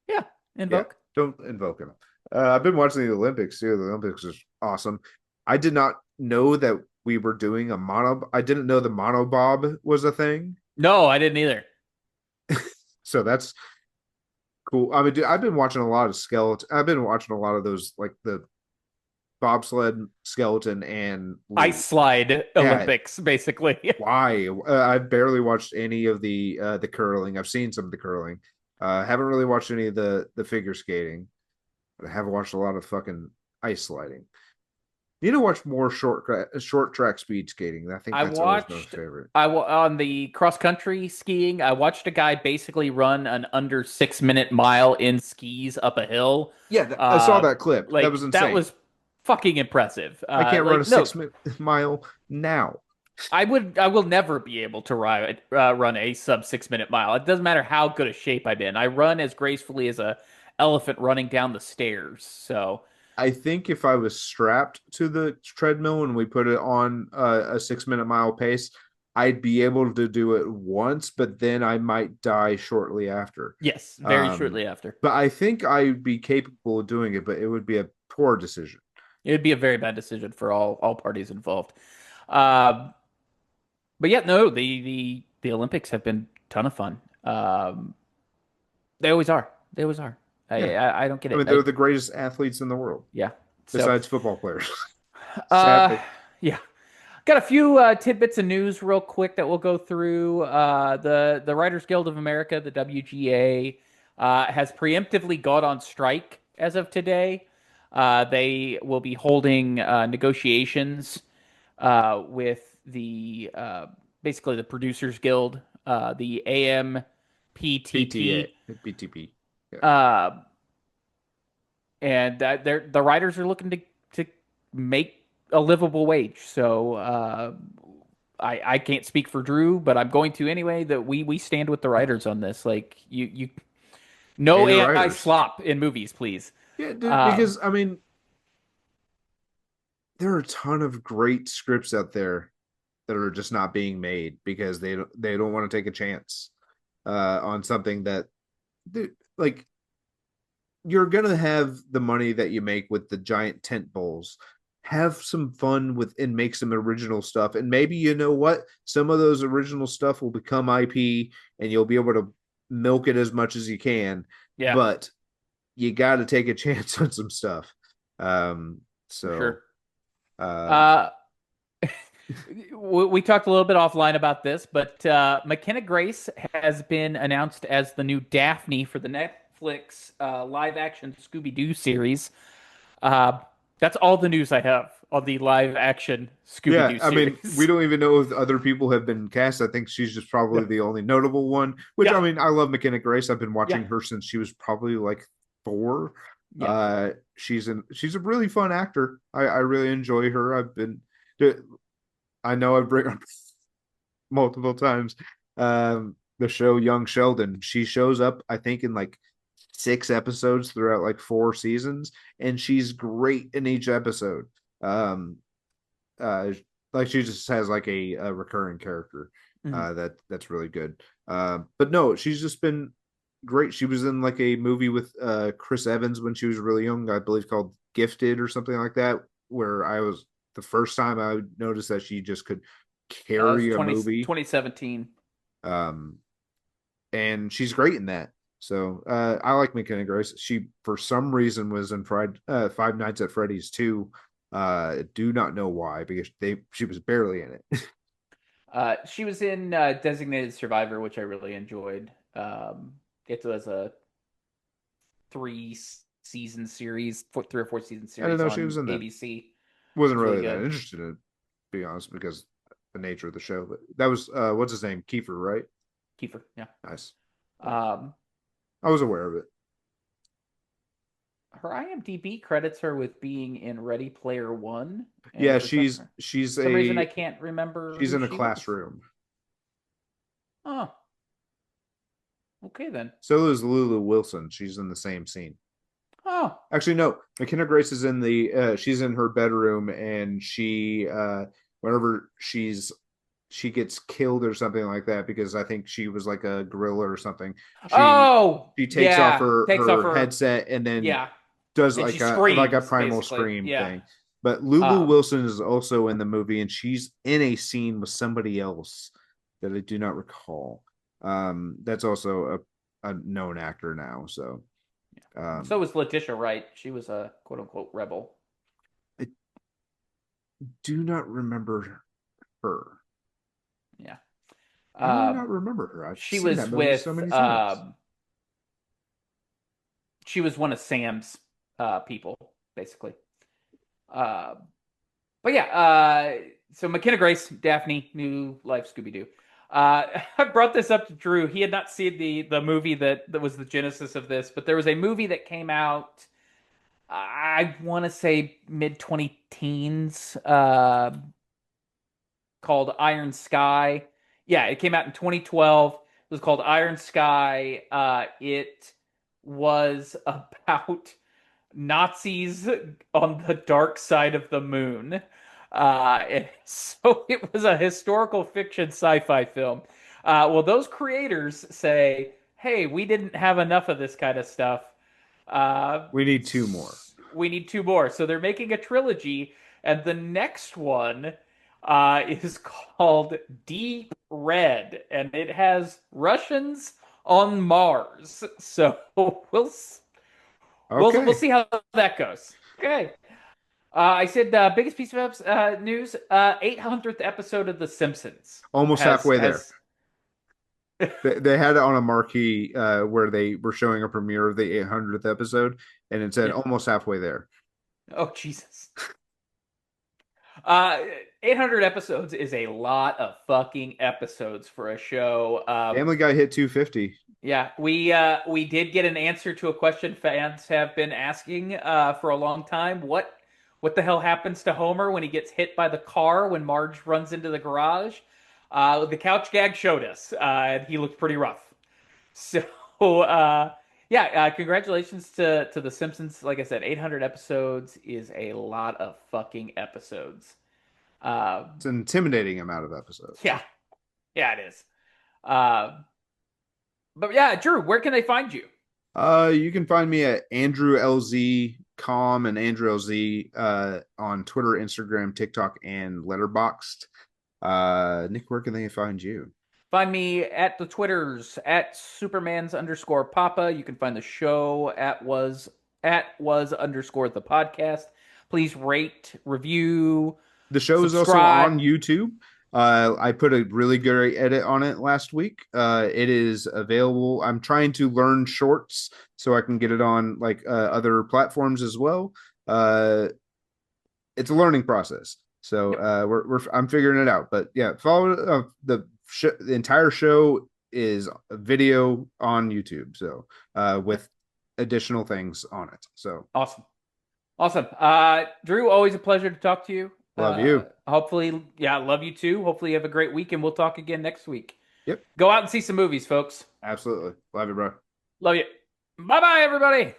Yeah, Yeah, invoke. don't invoke him. I've been watching the Olympics too. The Olympics is awesome. I did not know that we were doing a mono. I didn't know the monobob was a thing. No, I didn't either. So that's cool. I mean, dude, I've been watching a lot of skeleton. I've been watching a lot of those, like the bobsled, skeleton, and Ice lead. slide Yeah, Olympics, basically. why? I've barely watched any of the curling. I've seen some of the curling. Haven't really watched any of the figure skating, but I have watched a lot of fucking ice sliding. You need to watch more short track speed skating. I think I that's always my watched favorite. on the cross country skiing. I watched a guy basically run an under 6 minute mile in skis up a hill. Yeah, I saw Uh, that clip. That was like that insane. was fucking impressive. I can't run a Like no, 6 mile now. I will never be able to run a sub 6 minute mile. It doesn't matter how good a shape I'm in. I run as gracefully as a elephant running down the stairs. So I think if I was strapped to the treadmill and we put it on a 6 minute mile pace, I'd be able to do it once, but then I might die shortly after. yes, very Um, shortly after. but I think I'd be capable of doing it, but it would be a poor decision. It would be a very bad decision for all parties involved. Um, but yeah, no, the Olympics have been a ton of fun. They always are. They always are. Yeah. I don't get I it. mean, they're the greatest athletes in the world, Yeah. So, besides football players. uh, Sadly. yeah. Got a few tidbits of news real quick that we'll go through. The Writers Guild of America, the WGA, has preemptively gone on strike as of today. They will be holding negotiations with the basically the Producers Guild, the AMPTP, PTA, PTP. Yeah. and the writers are looking to make a livable wage. So I can't speak for Drew, but I'm going to anyway. That we stand with the writers on this. Like you Pay no the AI writers. slop in movies, please. Yeah, dude, Um, because I mean, there are a ton of great scripts out there that are just not being made because they don't want to take a chance on something that, dude, like, you're gonna have the money that you make with the giant tent poles. Have some fun with and make some original stuff, and maybe you know what, some of those original stuff will become IP, and you'll be able to milk it as much as you can. yeah, But you got to take a chance on some stuff. for So sure. uh, Uh, we talked a little bit offline about this, but McKenna Grace has been announced as the new Daphne for the Netflix live action Scooby Doo series. Uh, that's all the news I have on the live action Scooby yeah, Doo I mean, we series. don't even know if other people have been cast. I think she's just Yeah, probably the only notable one. Which, yeah, I mean, I love McKenna Grace. I've been yeah, watching her since she was probably like 4. yeah. She's a really fun actor. I really enjoy her. I know I bring up multiple times. The show Young Sheldon. She shows up, I think, in like 6 episodes throughout like 4 seasons, and she's great in each episode. Um, uh, like she just has like a recurring character Mhm. that's really good. But no, she's just been great. She was in like a movie with Chris Evans when she was really young, I believe called Gifted or something like that, where I was the first time I noticed that she just could It was carry a 20, movie. 2017. Um, and she's great in that. So I like McKenna Grace. She, for some reason, was in Five Nights at Freddy's too. Do not know why, because she was barely in it. She was in Designated Survivor, which I really enjoyed. It was a three season series, 3 or 4 season I don't series know she was on in that. ABC. It Wasn't was really really that good. interested in it, to be honest, because the nature of the show. But that was what's his name, Kiefer, right? Kiefer, yeah. Nice. Yeah, Um, I was aware of it. her IMDb credits her with being in Ready Player One, and Yeah, for some she's some reason I a can't remember she's who in a she was. classroom. Oh, okay then. So is Lulu Wilson. She's in the same scene. Oh, Actually, no. McKenna Grace is in the she's in her bedroom, and whenever she gets killed or something like that, because I think she was like a gorilla or something. She oh, she takes off yeah. Takes off her her, headset and then yeah, does and she like a screams primal basically. scream Yeah. thing. But Lulu Um, Wilson is also in the movie, and she's in a scene with somebody else that I do not recall. That's also a known actor now. So so um, was Letitia Wright. She was a quote unquote rebel. I do not remember her. Yeah. How do I Um, not remember her? I've she seen that was movie so with many times. she was one of Sam's people basically. Uh, but yeah, so McKenna Grace, Daphne, New Life, Scooby Doo. I brought this up to Drew. He had not seen the movie that was the genesis of this, but there was a movie that came out. I want to say mid 20 teens, called Iron Sky. Yeah, it came out in 2012. It was called Iron Sky. It was about Nazis on the dark side of the moon. And so it was a historical fiction sci-fi film. Well, those creators say, "Hey, we didn't have enough of this kind of stuff. Uh, We need two more. we need two more." So they're making a trilogy, and the next one is called Deep Red, and it has Russians on Mars. So we'll Okay. see how that goes. Okay. I said biggest piece of news: 800th episode of The Simpsons Almost halfway there. has. They had it on a marquee where they were showing a premiere of the 800th episode, and it said Yeah. almost halfway there. Oh Jesus. Uh, 800 episodes is a lot of fucking episodes for a show. Family Guy hit 250. Yeah, we did get an answer to a question fans have been asking for a long time. What the hell happens to Homer when he gets hit by the car when Marge runs into the garage? The couch gag showed us, and he looked pretty rough. So yeah, congratulations to The Simpsons. Like I said, 800 episodes is a lot of fucking episodes. It's an intimidating amount of episodes. Yeah, yeah, it is. Uh, but yeah, Drew, where can they find you? You can find me at Andrew LZ com and Andrew LZ on Twitter, Instagram, TikTok, and Letterboxd. Nick, where can they find you? Find me at the Twitters at Superman's underscore Papa. You can find the show at was underscore the podcast. Please rate, review, The show is also on subscribe. YouTube. I put a really good edit on it last week. It is available. I'm trying to learn shorts so I can get it on like other platforms as well. Uh, it's a learning process. So Yep. I'm figuring it out. But yeah, follow the entire show is a video on YouTube. So Yep. with additional things on it. So Awesome. Awesome. Drew, always a pleasure to talk to you. Love you. Hopefully, yeah, love you too. Hopefully, you have a great week, and we'll talk again next week. Yep. Go out and see some movies, folks. Absolutely. Love you, bro. Love you. Bye bye, everybody.